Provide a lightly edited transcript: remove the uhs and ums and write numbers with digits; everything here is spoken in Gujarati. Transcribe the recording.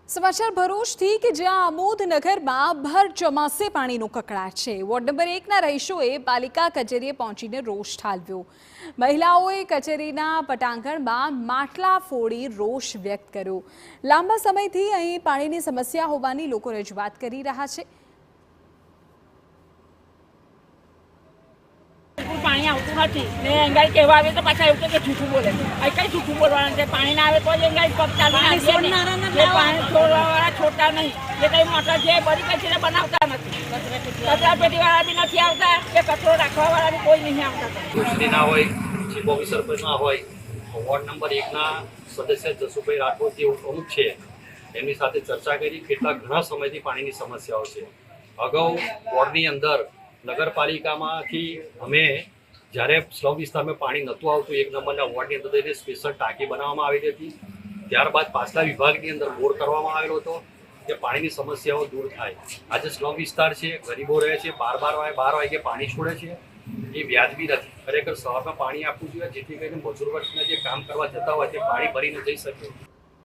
સમાચાર ભરૂચથી કે જ્યાં આમોદનગરમાં ભર ચોમાસે પાણીનો કકળાટ છે। વોર્ડ નંબર 1ના રહીશોએ પાલિકા કચેરીએ પહોંચીને રોષ ઠાલવ્યો। મહિલાઓએ કચેરીના પટાંગણમાં માટલા ફોડી રોષ વ્યક્ત કર્યો। લાંબા સમયથી અહીં પાણીની સમસ્યા હોવાની લોકો રજૂઆત કરી રહ્યા છે। पानी આવતું નથી ને એંગાઈ કહેવા આવે તો પાછા એવું કે જૂઠું બોલે આ કઈ જૂઠું બોલવાનું છે। પાણી ના આવે તો એંગાઈ પગ ચાલુ ના દે પાણી છોડવાવાળા છોડતા નહીં જે કઈ મોટર જે બધી કચેરી બનાવતા નથી કચરા પેટીવાળા બી નથી આવતા કે કચરો રાખવાવાળા બી કોઈ નહીં આવતા। કુછડી ના હોય ચીફ ઓફિસર પણ ના હોય વોર્ડ નંબર 1ના સદસ્ય જસુભાઈ રાઠોડ જે પ્રમુખ છે એમની સાથે ચર્ચા કરી કેટલા ઘણા સમયથી પાણીની સમસ્યાઓ છે। અગાઉ વોર્ડની અંદર નગરપાલિકામાંથી અમે જ્યારે સ્લમ વિસ્તારમાં પાણી નહોતું આવતું 1 નંબરના વોર્ડની અંદર એને સ્પેશિયલ ટાંકી બનાવવામાં આવેલી હતી। ત્યારબાદ પાછલા વિભાગની અંદર બોર કરવામાં આવેલો હતો કે પાણીની સમસ્યાઓ દૂર થાય। આજે સ્લમ વિસ્તાર છે, ગરીબો રહે છે, 12 વાગે પાણી છોડે છે એ વ્યાજબી નથી। ખરેખર સવારમાં પાણી આપવું જોઈએ જેથી કરીને મજૂર વર્ગના જે કામ કરવા જતા હોય તે પાણી ભરીને જઈ શકે।